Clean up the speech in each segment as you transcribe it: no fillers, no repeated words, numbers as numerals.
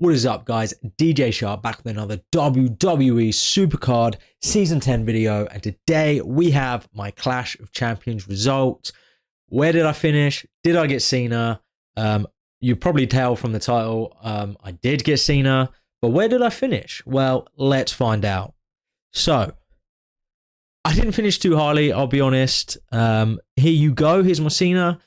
What is up, guys? DJ Sharp back with another WWE Supercard Season 10 video, and today we have my Clash of Champions result. Where did I finish? Did I get Cena? You probably tell from the title, I did get Cena, but where did I finish? Well, let's find out. So, I didn't finish too highly, I'll be honest. Here you go, here's my Cena.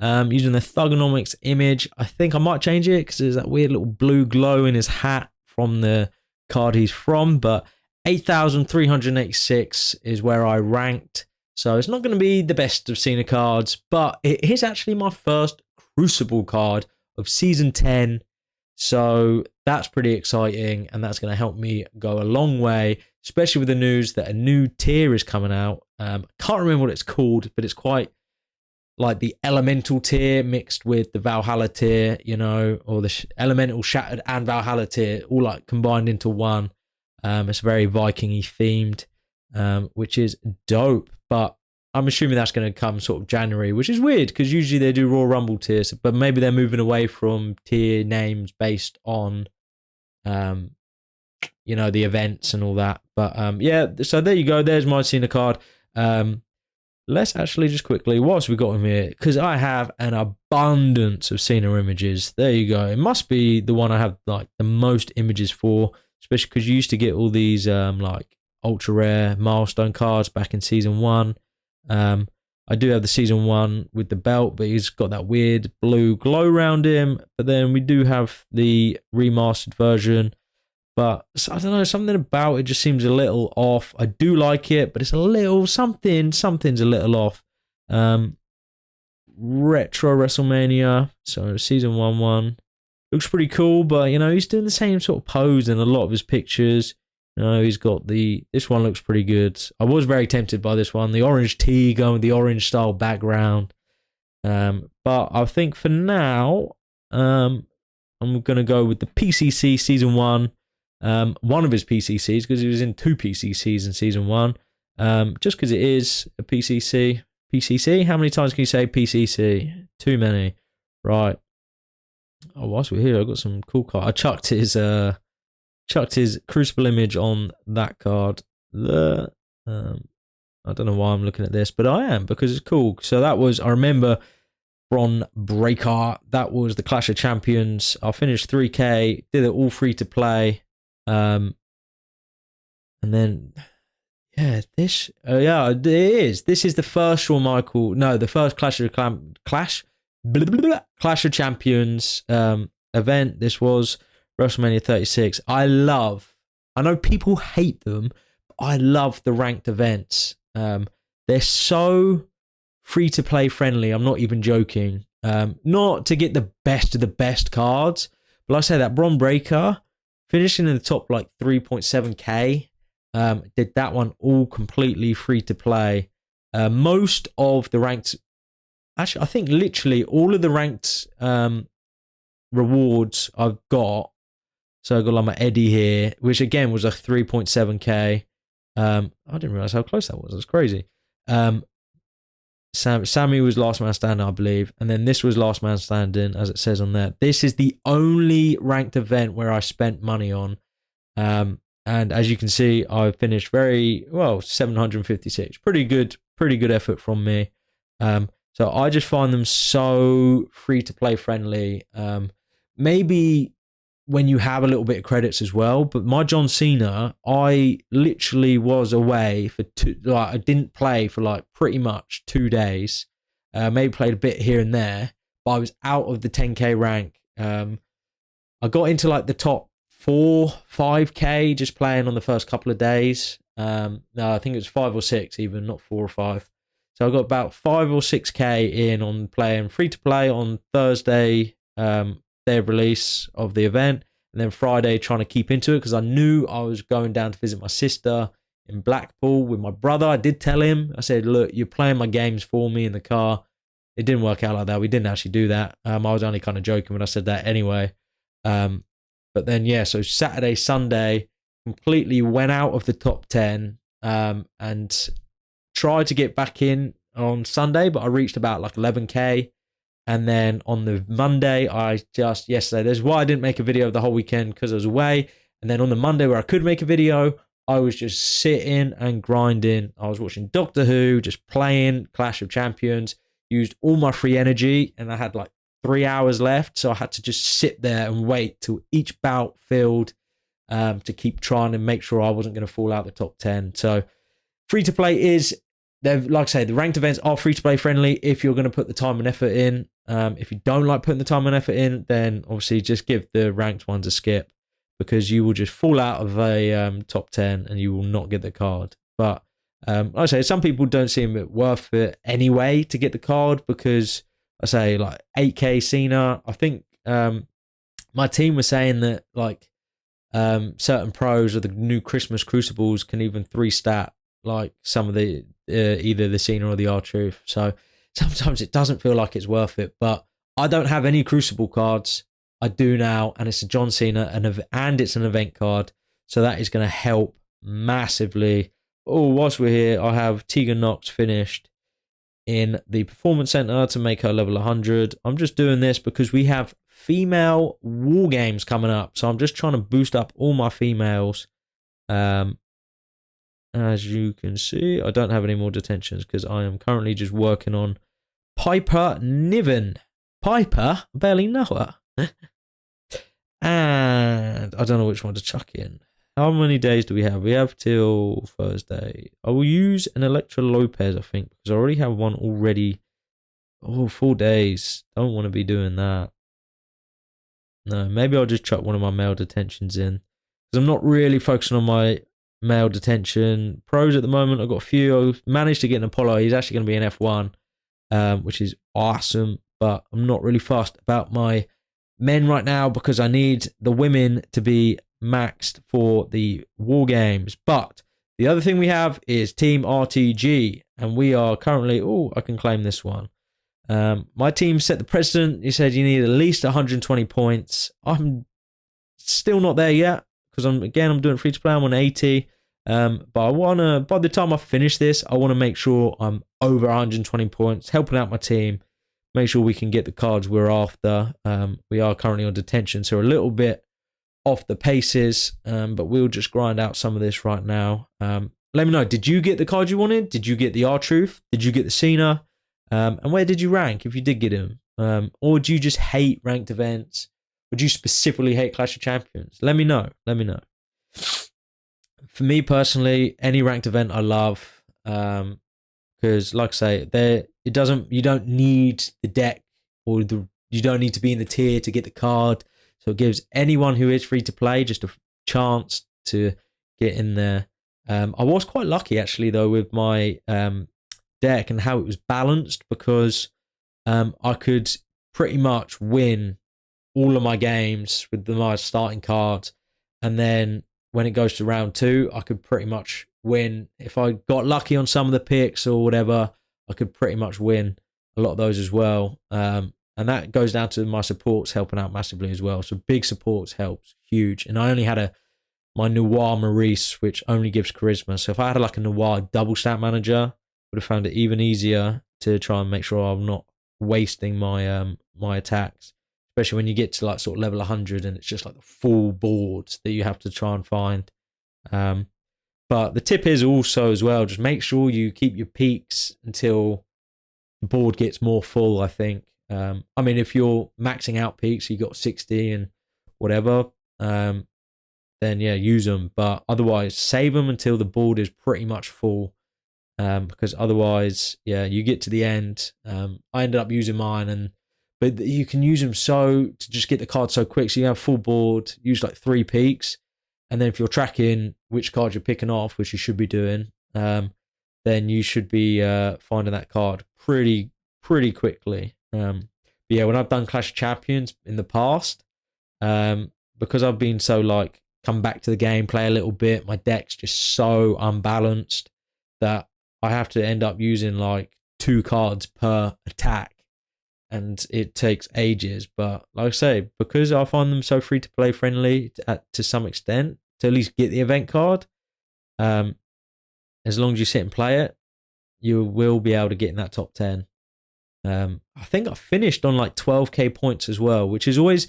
Using the Thugonomics image. I think I might change it because there's that weird little blue glow in his hat from the card he's from, but 8,386 is where I ranked. So it's not going to be the best of Cena cards, but it is actually my first Crucible card of Season 10. So that's pretty exciting, and that's going to help me go a long way, especially with the news that a new tier is coming out. I can't remember what it's called, but it's quite like the elemental tier mixed with the Valhalla tier, you know, or the elemental, shattered, and Valhalla tier, all like combined into one. It's very Viking-y themed, which is dope. But I'm assuming that's going to come sort of January, which is weird because usually they do Royal Rumble tiers, but maybe they're moving away from tier names based on, you know, the events and all that. But yeah, so there you go. There's my Cena card. Let's actually just quickly, whilst we got him here, because I have an abundance of Cena images. There you go. It must be the one I have like the most images for, especially because you used to get all these like ultra rare milestone cards back in Season 1. I do have the Season 1 with the belt, but he's got that weird blue glow around him. But then we do have the remastered version. But I don't know, something about it just seems a little off. I do like it, but it's a little something's a little off. Retro WrestleMania, so Season 1 looks pretty cool, but you know, he's doing the same sort of pose in a lot of his pictures. You know, he's got this one looks pretty good. I was very tempted by this one, the orange tee going with the orange style background. But I think for now, I'm going to go with the PCC Season 1. One of his PCCs, because he was in 2 PCCs in Season 1. Just because it is a PCC. PCC? How many times can you say PCC? Too many. Right. Oh, whilst we're here, I've got some cool cards. I chucked his Crucible image on that card. I don't know why I'm looking at this, but I am, because it's cool. So that was, I remember, Bron Breaker. That was the Clash of Champions. I finished 3K, did it all free to play. And then it is. This is the first Shawn Michaels, the first Clash of Champions event. This was WrestleMania 36. I know people hate them, but I love the ranked events. They're so free to play friendly. I'm not even joking. Not to get the best of the best cards, but like I say, that Bron Breaker finishing in the top like 3.7k, did that one all completely free to play. Most of the ranked, actually I think literally all of the ranked rewards I've got. So I've got like my Eddie here, which again was a 3.7k. I didn't realize how close that was. That's crazy. Sammy was last man standing, I believe, and then this was last man standing, as it says on there. This is the only ranked event where I spent money on, and as you can see, I finished very well, 756. Pretty good effort from me. So I just find them so free to play friendly. Maybe when you have a little bit of credits as well, but my John Cena, I literally was away for I didn't play for like pretty much 2 days. Maybe played a bit here and there, but I was out of the 10k rank. I got into like the top 4-5k just playing on the first couple of days. No, I think it was 5 or 6 even, not 4 or 5. So I got about 5 or 6k in on playing free to play on Thursday, day of release of the event, and then Friday trying to keep into it because I knew I was going down to visit my sister in Blackpool with my brother. I did tell him, I said, look, you're playing my games for me in the car. It didn't work out like that. We didn't actually do that. I was only kind of joking when I said that anyway. But then yeah, so Saturday, Sunday, completely went out of the top 10 and tried to get back in on Sunday, but I reached about like 11k. And then on the Monday, yesterday, there's why I didn't make a video the whole weekend, because I was away. And then on the Monday where I could make a video, I was just sitting and grinding. I was watching Doctor Who, just playing Clash of Champions, used all my free energy, and I had like 3 hours left. So I had to just sit there and wait till each bout filled, to keep trying to make sure I wasn't going to fall out the top 10. So free to play is, like I say, the ranked events are free to play friendly if you're going to put the time and effort in. If you don't like putting the time and effort in, then obviously just give the ranked ones a skip, because you will just fall out of a top 10 and you will not get the card. But like I say, some people don't seem it worth it anyway to get the card, because I say like 8K Cena, I think my team was saying that like certain pros of the new Christmas Crucibles can even 3-stat like some of the either the Cena or the R-Truth. So sometimes it doesn't feel like it's worth it, but I don't have any Crucible cards. I do now, and it's a John Cena, and it's an event card, so that is going to help massively. Oh, whilst we're here, I have Tegan Knox finished in the Performance Center to make her level 100. I'm just doing this because we have female war games coming up, so I'm just trying to boost up all my females. As you can see, I don't have any more detentions because I am currently just working on Piper Niven. Piper? I barely know her. And I don't know which one to chuck in. How many days do we have? We have till Thursday. I will use an Electra Lopez, I think, because I already have one already. Oh, 4 days. Don't want to be doing that. No, maybe I'll just chuck one of my male detentions in, because I'm not really focusing on my male detention pros at the moment. I've got a few. I've managed to get an Apollo. He's actually going to be an F1, which is awesome, but I'm not really fussed about my men right now because I need the women to be maxed for the war games. But the other thing we have is Team RTG, and we are currently, I can claim this one. My team set the precedent. He said you need at least 120 points. I'm still not there yet, because I'm doing free to play. I'm on 80. But I want to, by the time I finish this, I want to make sure I'm over 120 points, helping out my team, make sure we can get the cards we're after. We are currently on detention, so a little bit off the paces, but we'll just grind out some of this right now. Let me know, did you get the card you wanted? Did you get the R-Truth? Did you get the Cena? And where did you rank if you did get him? Or do you just hate ranked events? Would you specifically hate Clash of Champions? Let me know. For me personally, any ranked event I love, because like I say, you don't need the deck, or you don't need to be in the tier to get the card. So it gives anyone who is free to play just a chance to get in there. I was quite lucky actually though with my deck and how it was balanced, because I could pretty much win all of my games with my starting cards, and then when it goes to round 2, I could pretty much win. If I got lucky on some of the picks or whatever, I could pretty much win a lot of those as well. And that goes down to my supports helping out massively as well. So big supports helps, huge. And I only had my Noir Maurice, which only gives charisma. So if I had like a Noir double stat manager, I would have found it even easier to try and make sure I'm not wasting my my attacks. Especially when you get to like sort of level 100 and it's just like the full board that you have to try and find. But the tip is also as well, just make sure you keep your peaks until the board gets more full, I think. I mean, if you're maxing out peaks, you got 60 and whatever, then yeah, use them. But otherwise, save them until the board is pretty much full. Because otherwise, yeah, you get to the end. I ended up using mine, but you can use them to just get the card so quick. So you have full board, use like 3 peaks, and then if you're tracking which card you're picking off, which you should be doing, then you should be finding that card pretty quickly. But yeah, when I've done Clash of Champions in the past, because I've been so like come back to the game, play a little bit, my deck's just so unbalanced that I have to end up using like 2 cards per attack, and it takes ages. But like I say, because I find them so free to play friendly to some extent, to at least get the event card, as long as you sit and play it, you will be able to get in that top 10. I think I finished on like 12k points as well, which is always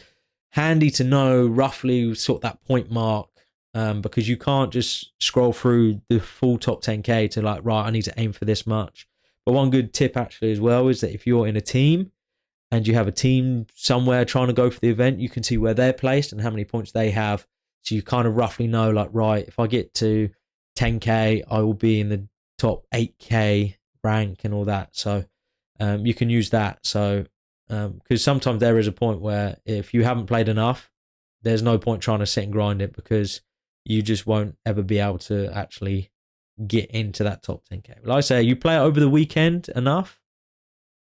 handy to know roughly sort of that point mark, because you can't just scroll through the full top 10k to like, right, I need to aim for this much. But one good tip actually as well is that if you're in a team and you have a team somewhere trying to go for the event, you can see where they're placed and how many points they have. So you kind of roughly know, like, right, if I get to 10k, I will be in the top 8k rank and all that. So you can use that. So because sometimes there is a point where if you haven't played enough, there's no point trying to sit and grind it, because you just won't ever be able to actually get into that top 10k. Like I say, you play it over the weekend enough,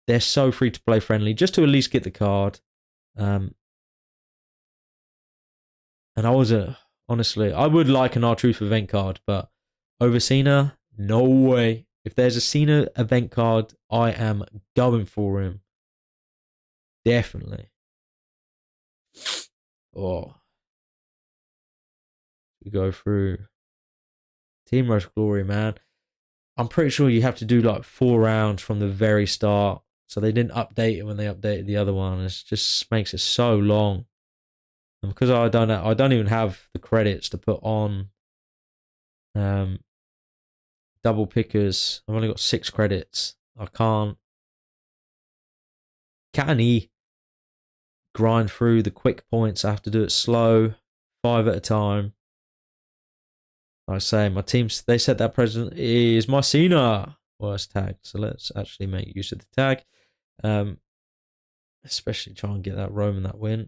they're so free to play friendly, just to at least get the card. And I was honestly, I would like an R-Truth event card, but over Cena, no way. If there's a Cena event card, I am going for him. Definitely. Oh. We go through Team Rush Glory, man. I'm pretty sure you have to do like 4 rounds from the very start. So they didn't update it when they updated the other one. It just makes it so long. And because I don't even have the credits to put on double pickers. I've only got 6 credits. I can't. Can he grind through the quick points? I have to do it slow, 5 at a time. Like I say, my team, they said that president is my Cena worst tag. So let's actually make use of the tag. Especially try and get that Roman that win.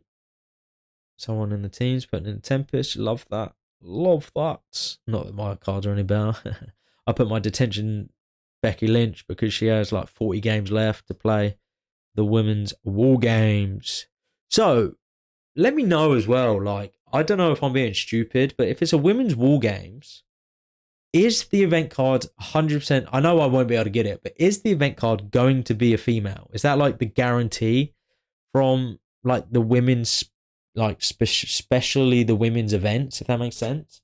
Someone in the teams putting in Tempest. Love that. Love that. Not that my cards are any better. I put my detention Becky Lynch because she has like 40 games left to play the women's war games. So let me know as well. Like, I don't know if I'm being stupid, but if it's a women's war games, is the event card 100%? I know I won't be able to get it, but is the event card going to be a female? Is that like the guarantee from like the women's, like especially the women's events, if that makes sense?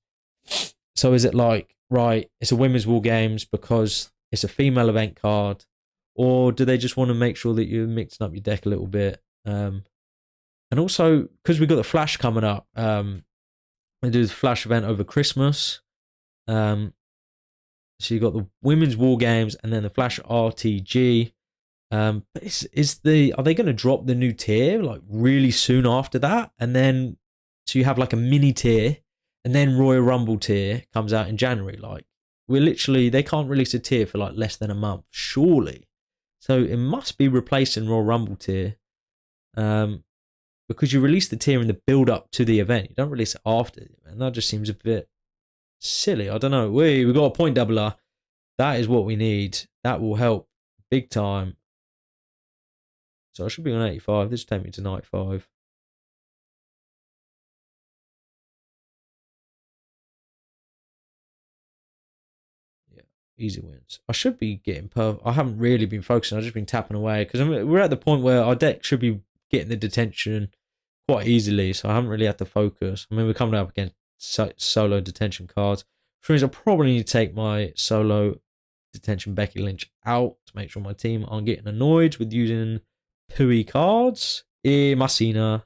So is it like, right, it's a women's war games because it's a female event card, or do they just want to make sure that you're mixing up your deck a little bit? And also, because we've got the Flash coming up, they do the Flash event over Christmas. So you got the women's war games and then the Flash RTG. But are they going to drop the new tier like really soon after that? And then, so you have like a mini tier, and then Royal Rumble tier comes out in January. Like, they can't release a tier for like less than a month, surely. So it must be replacing Royal Rumble tier. Because you release the tier in the build up to the event. You don't release it after, and that just seems a bit silly. I don't know. We got a point doubler. That is what we need. That will help big time. So I should be on 85. This will take me to 95. Yeah, easy wins. I should be getting I haven't really been focusing. I've just been tapping away because we're at the point where our deck should be getting the detention quite easily, so I haven't really had to focus. I mean, we're coming up against solo detention cards, which means I probably need to take my solo detention Becky Lynch out to make sure my team aren't getting annoyed with using pooey cards. My Cena,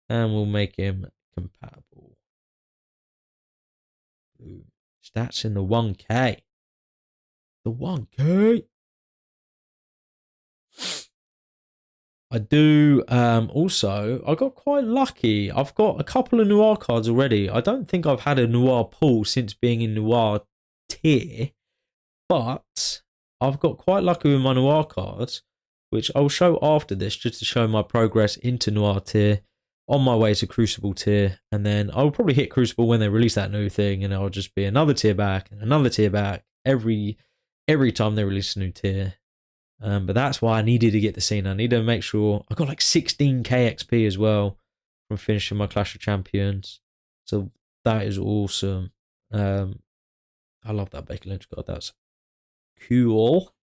and we'll make him compatible. Ooh, stats in the 1k. The 1k. I do. Also, I got quite lucky. I've got a couple of Noir cards already. I don't think I've had a Noir pull since being in Noir tier, but I've got quite lucky with my Noir cards, which I'll show after this just to show my progress into Noir tier on my way to Crucible tier. And then I'll probably hit Crucible when they release that new thing, and I'll just be another tier back and another tier back every time they release a new tier. But that's why I needed to get the Cena. I need to make sure I got like 16k XP as well from finishing my Clash of Champions. So that is awesome. I love that Becky Lynch card. That's cool.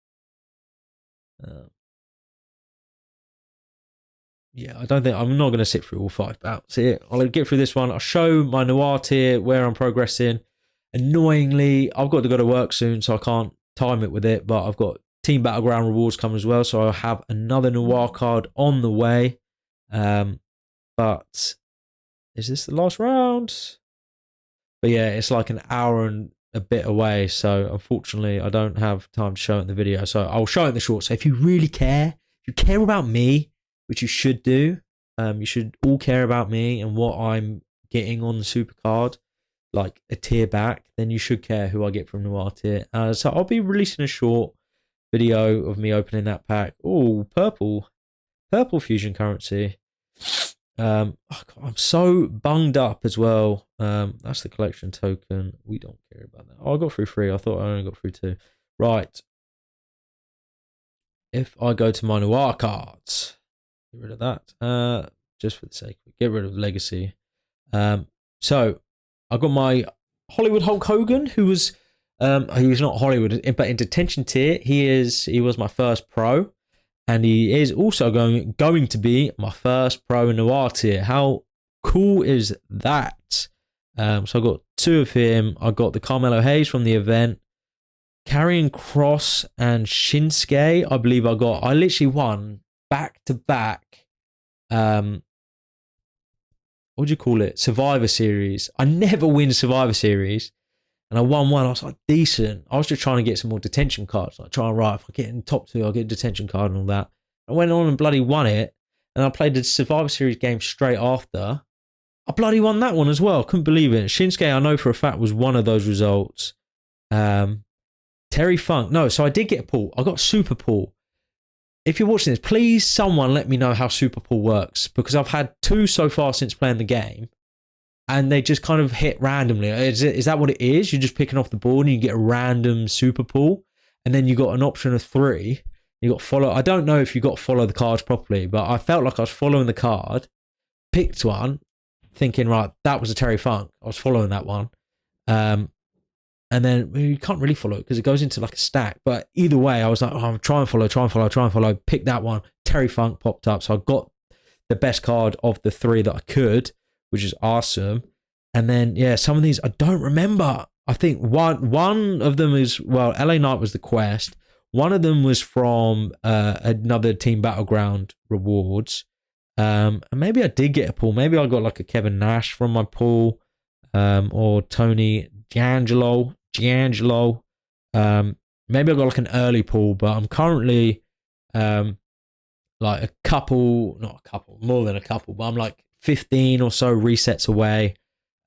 Yeah, I'm not going to sit through all 5 bouts here. I'll get through this one. I'll show my Noir tier where I'm progressing. Annoyingly, I've got to go to work soon, so I can't time it with it, but I've got Team Battleground rewards coming as well, so I'll have another Noir card on the way. But is this the last round? But yeah, it's like an hour and a bit away, so unfortunately I don't have time to show it in the video, so I'll show it in the short. So if you really care, if you care about me, which you should do, you should all care about me and what I'm getting on the Supercard, like a tier back, then you should care who I get from Noir tier. So I'll be releasing a short video of me opening that pack. Oh, purple fusion currency. I'm so bunged up as well. That's the collection token. We don't care about that. Oh, I got through 3. I thought I only got through 2. Right. If I go to my Noir cards, get rid of that. Just for the sake of it, get rid of Legacy. So I got my Hollywood Hulk Hogan, who was he was not Hollywood, but in detention tier. He was my first pro. And he is also going to be my first pro Noir tier. How cool is that? So I got 2 of him. I got the Carmelo Hayes from the event. Karrion Kross and Shinsuke, I believe I literally won back to back. What do you call it? Survivor Series. I never win Survivor Series. And I won one. I was like, decent. I was just trying to get some more detention cards. Like, trying to write, if I get in top 2, I'll get a detention card and all that. I went on and bloody won it. And I played the Survivor Series game straight after. I bloody won that one as well. Couldn't believe it. Shinsuke, I know for a fact, was one of those results. Terry Funk. No, so I did get a pull. I got Super Pull. If you're watching this, please someone let me know how Super Pull works. Because I've had 2 so far since playing the game. And they just kind of hit randomly. Is that what it is? You're just picking off the board and you get a random super pull. And then you got an option of 3. You got follow. I don't know if you got to follow the cards properly, but I felt like I was following the card. Picked one, thinking, right, that was a Terry Funk. I was following that one. And then you can't really follow it because it goes into like a stack. But either way, I was like, oh, I'm trying to follow. Pick that one. Terry Funk popped up. So I got the best card of the 3 that I could, which is awesome. And then, yeah, some of these I don't remember. I think one of them is, well, LA Knight was the quest. One of them was from another Team Battleground rewards. And maybe I did get a pull. Maybe I got like a Kevin Nash from my pull, or Tony D'Angelo. Maybe I got like an early pull, but I'm currently like more than a couple, but I'm like 15 or so resets away,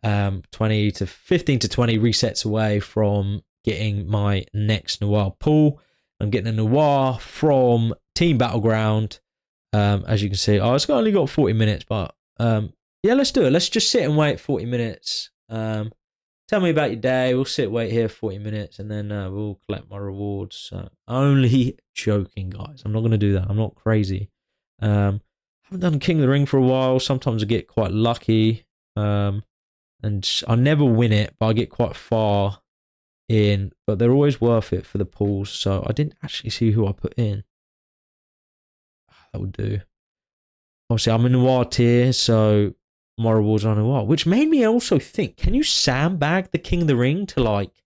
15 to 20 resets away from getting my next Noir pull. I'm getting a Noir from Team Battleground. As you can see, it's only got 40 minutes, but yeah, let's do it. Let's just sit and wait 40 minutes. Tell me about your day. We'll wait here 40 minutes, and then we'll collect my rewards. Only joking, guys. I'm not going to do that. I'm not crazy. Haven't done King of the Ring for a while. Sometimes I get quite lucky, and I never win it, but I get quite far in. But they're always worth it for the pulls. So I didn't actually see who I put in. That would do. Obviously, I'm in Noir tier, so my rewards are Noir, which made me also think: can you sandbag the King of the Ring to like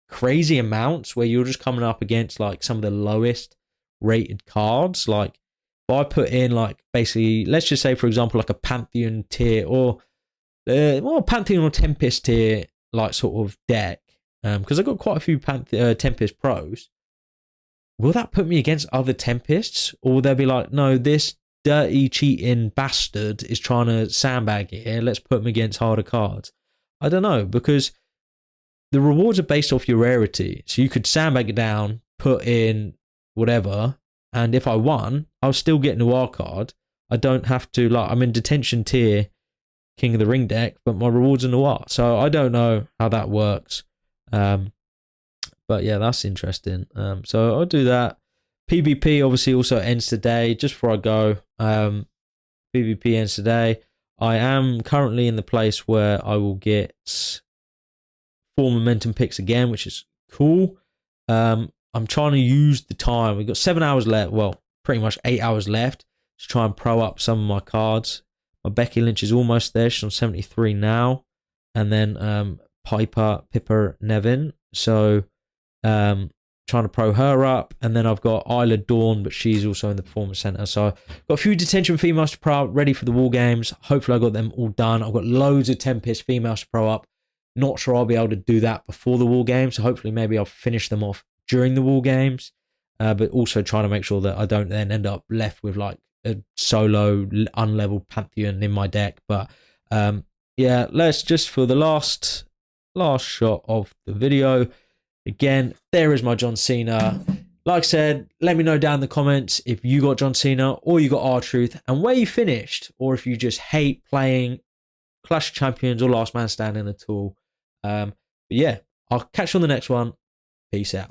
crazy amounts where you're just coming up against like some of the lowest rated cards? Like, if I put in like basically, let's just say for example like a Pantheon tier or Pantheon or Tempest tier like sort of deck, because I've got quite a few Tempest pros. Will that put me against other Tempests, or will they be like, no, this dirty cheating bastard is trying to sandbag it here, let's put him against harder cards? I don't know, because the rewards are based off your rarity, so you could sandbag it down, put in whatever, and if I won, I'll still get a Noir card. I don't have to, like, I'm in detention tier King of the Ring deck, but my rewards are Noir, so I don't know how that works. But yeah, that's interesting. So I'll do that. PvP obviously also ends today. Just before I go, PvP ends today. I am currently in the place where I will get 4 momentum picks again, which is cool. I'm trying to use the time. We've got 7 hours left. Well, pretty much 8 hours left to try and pro up some of my cards. My Becky Lynch is almost there. She's on 73 now. And then Piper Nevin. So trying to pro her up. And then I've got Isla Dawn, but she's also in the Performance Center. So I've got a few Detention females to pro up, ready for the War Games. Hopefully I got them all done. I've got loads of Tempest females to pro up. Not sure I'll be able to do that before the War Games. So hopefully maybe I'll finish them off during the War Games. But also trying to make sure that I don't then end up left with like a solo unleveled Pantheon in my deck. But yeah, let's just, for the last shot of the video, again, there is my John Cena. Like I said, let me know down in the comments if you got John Cena or you got R-Truth and where you finished, or if you just hate playing Clash of Champions or Last Man Standing at all. But yeah, I'll catch you on the next one. Peace out.